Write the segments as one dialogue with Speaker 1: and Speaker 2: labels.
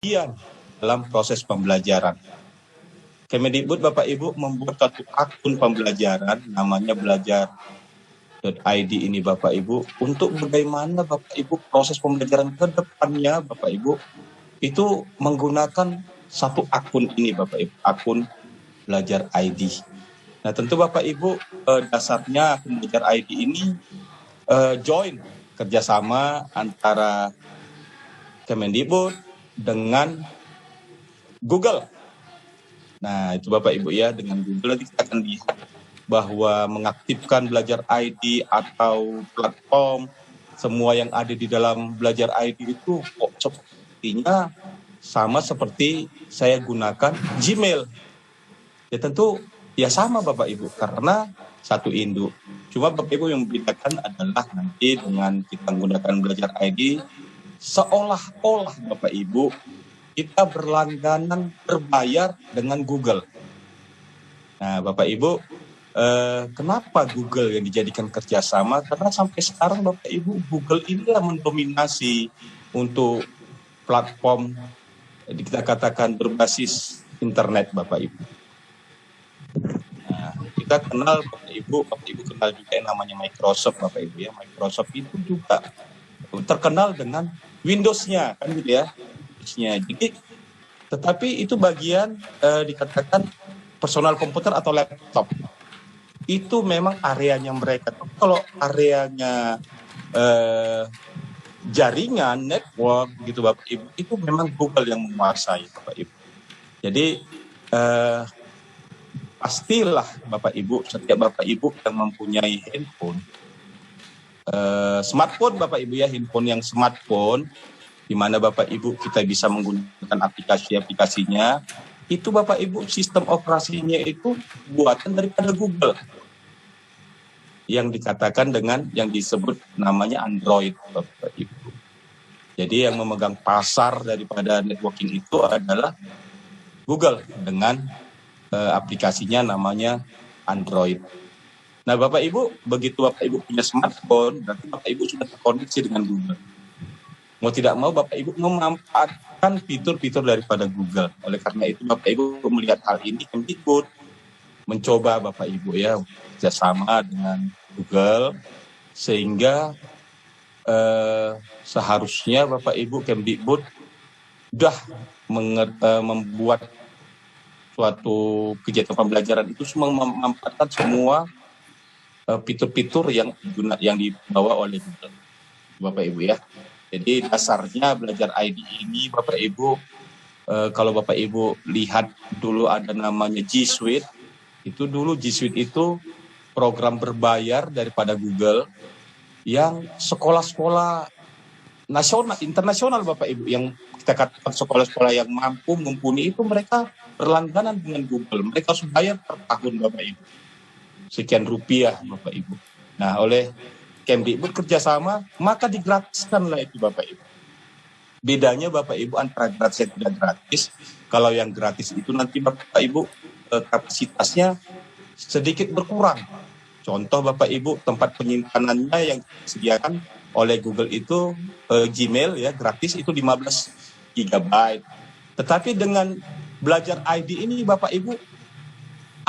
Speaker 1: bagian dalam proses pembelajaran. Kemendikbud Bapak Ibu membuat satu akun pembelajaran namanya belajar.id ini Bapak Ibu, untuk bagaimana Bapak Ibu proses pembelajaran ke depannya Bapak Ibu itu menggunakan satu akun ini Bapak Ibu, akun Belajar ID. Nah tentu Bapak Ibu dasarnya akun Belajar ID ini join kerjasama antara Kemendikbud dengan Google. Nah itu Bapak Ibu ya, dengan Google nanti kita akan lihat bahwa mengaktifkan Belajar ID atau platform semua yang ada di dalam Belajar ID itu kok sepertinya sama seperti saya gunakan Gmail. Ya tentu ya sama Bapak Ibu, karena satu induk. Cuma Bapak Ibu yang membedakan adalah nanti dengan kita menggunakan Belajar ID, seolah-olah Bapak Ibu kita berlangganan berbayar dengan Google. Nah Bapak Ibu, kenapa Google yang dijadikan kerjasama? Karena sampai sekarang Bapak Ibu, Google ini yang mendominasi untuk platform kita katakan berbasis internet Bapak Ibu. Nah, kita kenal Bapak Ibu kenal juga yang namanya Microsoft Bapak Ibu ya. Microsoft itu juga terkenal dengan Windows-nya kan gitu ya. Jadi tetapi itu bagian dikatakan personal komputer atau laptop. Itu memang areanya mereka. Kalau areanya jaringan, network gitu Bapak Ibu, itu memang Google yang menguasai Bapak Ibu. Jadi pastilah Bapak Ibu, setiap Bapak Ibu yang mempunyai handphone, smartphone Bapak Ibu ya, handphone yang smartphone, di mana Bapak Ibu kita bisa menggunakan aplikasi-aplikasinya, itu Bapak Ibu sistem operasinya itu buatan daripada Google. Yang dikatakan dengan yang disebut namanya Android Bapak Ibu. Jadi yang memegang pasar daripada networking itu adalah Google dengan aplikasinya namanya Android. Nah Bapak Ibu, begitu Bapak Ibu punya smartphone, berarti Bapak Ibu sudah terkoneksi dengan Google. Mau tidak mau Bapak Ibu memanfaatkan fitur-fitur daripada Google. Oleh karena itu Bapak Ibu melihat hal ini, Kemdikbud mencoba Bapak Ibu ya kerjasama dengan Google, sehingga seharusnya Bapak Ibu Kemdikbud sudah membuat suatu kegiatan pembelajaran itu semua memanfaatkan semua fitur-fitur yang dibawa oleh Google Bapak Ibu ya. Jadi dasarnya Belajar ID ini Bapak Ibu, kalau Bapak Ibu lihat dulu ada namanya G Suite. Itu dulu G Suite itu program berbayar daripada Google yang sekolah-sekolah nasional, internasional Bapak Ibu, yang kita katakan sekolah-sekolah yang mampu mumpuni itu mereka berlangganan dengan Google. Mereka harus bayar per tahun Bapak Ibu. Sekian rupiah Bapak Ibu. Nah oleh Kemdikbud kerjasama, maka digratiskanlah itu Bapak Ibu. Bedanya Bapak Ibu antara gratis dan tidak gratis, kalau yang gratis itu nanti Bapak Ibu kapasitasnya sedikit berkurang. Contoh Bapak Ibu, tempat penyimpanannya yang disediakan oleh Google itu Gmail ya gratis itu 15 GB. Tetapi dengan Belajar ID ini Bapak Ibu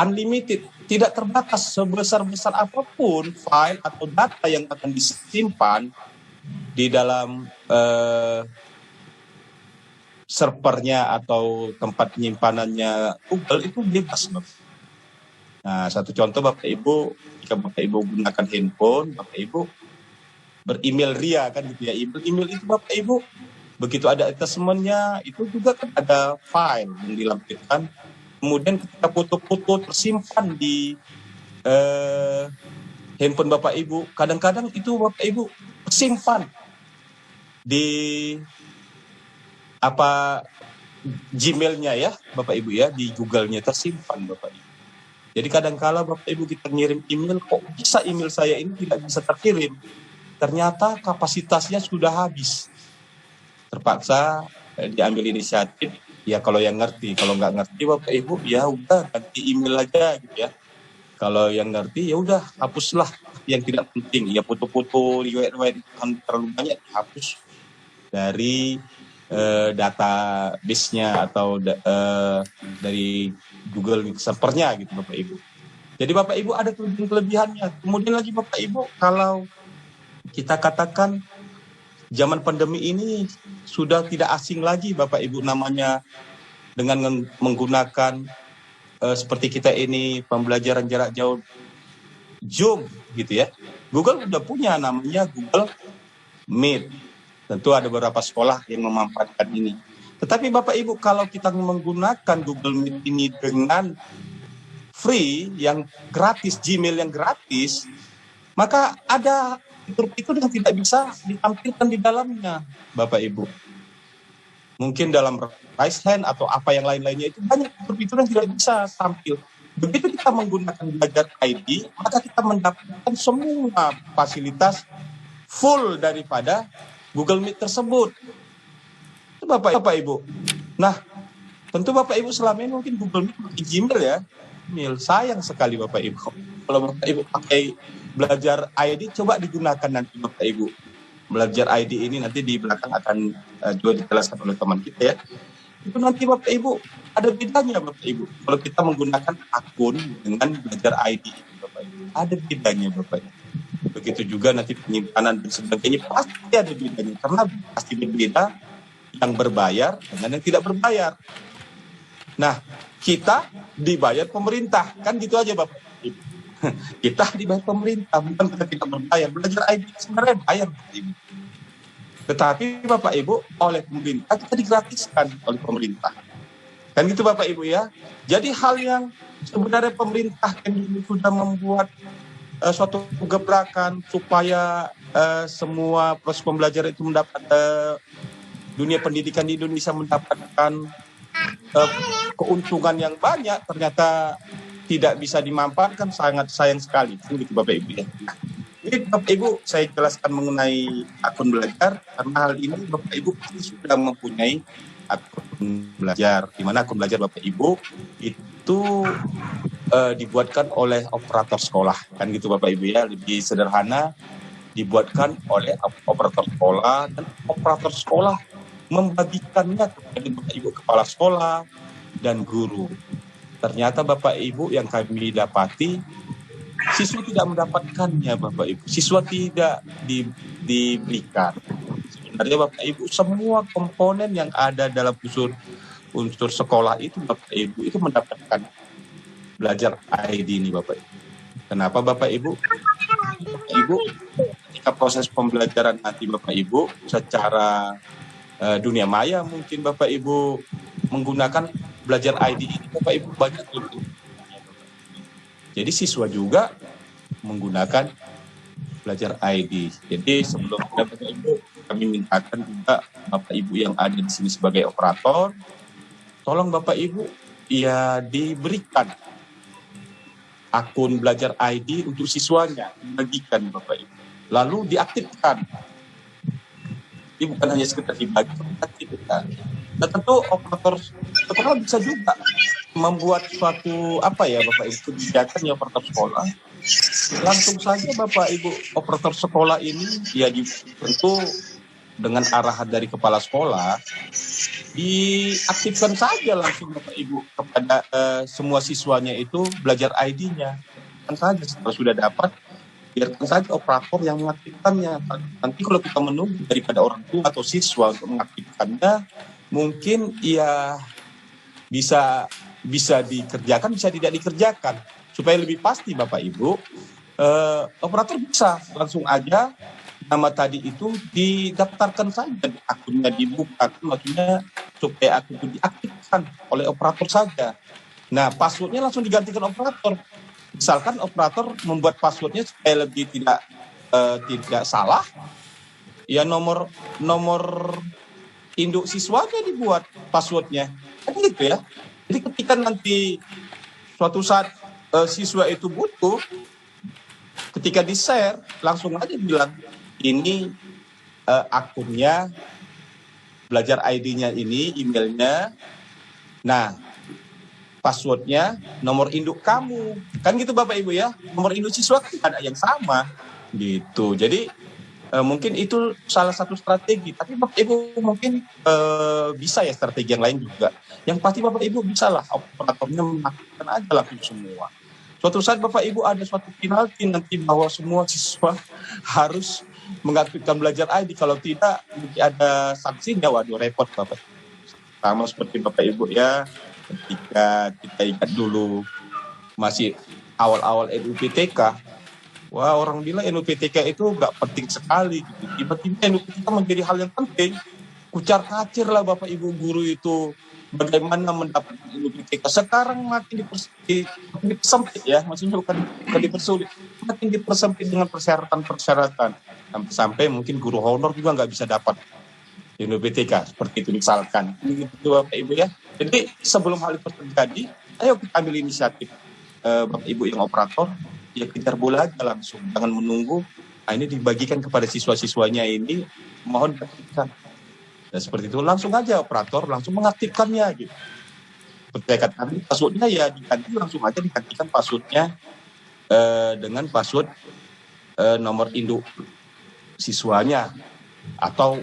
Speaker 1: unlimited, tidak terbatas, sebesar-besar apapun file atau data yang akan disimpan di dalam servernya atau tempat penyimpanannya Google itu bebas Bapak. Nah satu contoh Bapak Ibu, jika Bapak Ibu gunakan handphone, Bapak Ibu beremail RIA kan gitu ya, email itu Bapak Ibu begitu ada attachment-nya itu juga kan ada file yang dilampirkan. Kemudian ketika foto-foto tersimpan di handphone Bapak Ibu, kadang-kadang itu Bapak Ibu tersimpan di Gmail-nya ya Bapak Ibu ya, di Google-nya tersimpan Bapak Ibu. Jadi kadang-kala Bapak Ibu kita ngirim email, kok bisa email saya ini tidak bisa terkirim? Ternyata kapasitasnya sudah habis. Terpaksa diambil inisiatif. Ya kalau yang ngerti, kalau nggak ngerti Bapak Ibu ya udah ganti email aja gitu ya. Kalau yang ngerti ya udah hapuslah yang tidak penting. Ya foto-foto riwayat-riwayat terlalu banyak dihapus dari database-nya atau dari Google servernya gitu Bapak Ibu. Jadi Bapak Ibu ada kelebihannya. Kemudian lagi Bapak Ibu, kalau kita katakan zaman pandemi ini sudah tidak asing lagi Bapak Ibu namanya dengan menggunakan seperti kita ini pembelajaran jarak jauh Zoom gitu ya. Google sudah punya namanya Google Meet. Tentu ada beberapa sekolah yang memanfaatkan ini. Tetapi Bapak Ibu, kalau kita menggunakan Google Meet ini dengan free, yang gratis, Gmail yang gratis, maka ada fitur-fitur yang tidak bisa ditampilkan di dalamnya, Bapak Ibu. Mungkin dalam raise hand atau apa yang lain-lainnya itu banyak fitur-fitur yang tidak bisa tampil. Begitu kita menggunakan Belajar ID, maka kita mendapatkan semua fasilitas full daripada Google Meet tersebut. Itu Bapak Ibu. Nah, tentu Bapak Ibu selama ini mungkin Google Meet pakai Gmail ya. Sayang sekali Bapak Ibu. Kalau Bapak Ibu pakai Belajar ID, coba digunakan nanti Bapak Ibu. Belajar ID ini nanti di belakang akan juga dijelaskan oleh teman kita ya. Itu nanti Bapak Ibu ada bedanya Bapak Ibu. Kalau kita menggunakan akun dengan Belajar ID, Bapak Ibu, ada bedanya Bapak Ibu. Begitu juga nanti penyimpanan dan sebagainya pasti ada bedanya. Karena pasti berbeda yang berbayar dengan yang tidak berbayar. Nah, kita dibayar pemerintah, kan gitu aja Bapak Ibu. Kita dibayar pemerintah, bukan kita tidak berbayar. Belajar ID sebenarnya bayar Bapak Ibu. Tetapi Bapak Ibu oleh pemerintah kita digratiskan oleh pemerintah. Kan gitu Bapak Ibu ya. Jadi hal yang sebenarnya pemerintah yang sudah membuat suatu gebrakan supaya semua proses pembelajaran itu mendapat dunia pendidikan di Indonesia mendapatkan keuntungan yang banyak, ternyata tidak bisa dimanfaatkan, sangat sayang sekali. Gitu Bapak Ibu ya. Jadi Bapak Ibu, saya jelaskan mengenai akun belajar, karena hal ini Bapak Ibu pasti sudah mempunyai akun belajar, di mana akun belajar Bapak Ibu itu dibuatkan oleh operator sekolah, kan gitu Bapak Ibu ya, lebih sederhana dibuatkan oleh operator sekolah, dan operator sekolah membagikannya kepada Bapak Ibu kepala sekolah dan guru. Ternyata Bapak Ibu yang kami dapati, siswa tidak mendapatkannya Bapak Ibu. Siswa tidak diberikan. Sebenarnya Bapak Ibu, semua komponen yang ada dalam unsur sekolah itu Bapak Ibu itu mendapatkan Belajar ID ini Bapak Ibu. Kenapa Bapak Ibu? Bapak Ibu, ketika proses pembelajaran nanti Bapak Ibu secara dunia maya mungkin Bapak Ibu menggunakan Belajar ID ini Bapak Ibu banyak lebih. Jadi siswa juga menggunakan Belajar ID. Jadi sebelumnya Bapak Ibu kami mintakan juga Bapak Ibu yang ada di sini sebagai operator, tolong Bapak Ibu ya diberikan akun Belajar ID untuk siswanya, dibagikan Bapak Ibu. Lalu diaktifkan. Jadi bukan hanya sekedar dibagi, diaktifkan. Dan tentu operator sekolah bisa juga membuat suatu Bapak Ibu kebijakan ya operator sekolah. Langsung saja Bapak Ibu operator sekolah ini ya tentu dengan arahan dari kepala sekolah diaktifkan saja langsung Bapak Ibu kepada semua siswanya itu Belajar ID-nya. Kan saja setelah sudah dapat, biarkan saja operator yang mengaktifkannya. Nanti kalau kita menunggu daripada orang tua atau siswa untuk mengaktifkannya, mungkin ya bisa dikerjakan, bisa tidak dikerjakan. Supaya lebih pasti Bapak Ibu, operator bisa langsung aja nama tadi itu didaftarkan saja, akunnya dibuka, maksudnya supaya akun itu diaktifkan oleh operator saja. Nah, passwordnya langsung digantikan operator. Misalkan operator membuat passwordnya supaya lebih tidak salah, ya nomor induk siswanya dibuat passwordnya, kan gitu ya. Jadi ketika nanti suatu saat siswa itu butuh, ketika di-share langsung aja bilang ini akunnya Belajar ID-nya ini, emailnya, nah passwordnya nomor induk kamu, kan gitu Bapak Ibu ya. Nomor induk siswa kan ada yang sama gitu. Jadi Mungkin itu salah satu strategi, tapi Bapak Ibu mungkin bisa ya strategi yang lain juga. Yang pasti Bapak Ibu bisa lah operatornya melakukan aja langsung semua. Suatu saat Bapak Ibu ada suatu penalti nanti bahwa semua siswa harus mengaktifkan belajar ID. Kalau tidak nanti ada sanksinya, waduh repot Bapak. Sama seperti Bapak Ibu ya, ketika kita ingat dulu masih awal-awal NUPTK, wah orang bilang NUPTK itu nggak penting sekali gitu. Tiba-tiba NUPTK menjadi hal yang penting. Kucar kacir lah Bapak Ibu guru itu bagaimana mendapatkan NUPTK. Sekarang makin dipersempit ya, maksudnya bukan dipersulit, makin dipersempit dengan persyaratan-persyaratan. Sampai mungkin guru honor juga nggak bisa dapat NUPTK seperti itu misalkan. Gitu Bapak Ibu ya. Jadi sebelum hal itu terjadi, ayo kita ambil inisiatif. Bapak Ibu yang operator, ya kejar bola aja langsung, jangan menunggu. Nah, ini dibagikan kepada siswa-siswanya ini, mohon diaktifkan. Dan seperti itu langsung aja operator langsung mengaktifkannya gitu. Seperti kata tadi, passwordnya ya diganti langsung aja digantikan passwordnya dengan password nomor induk siswanya atau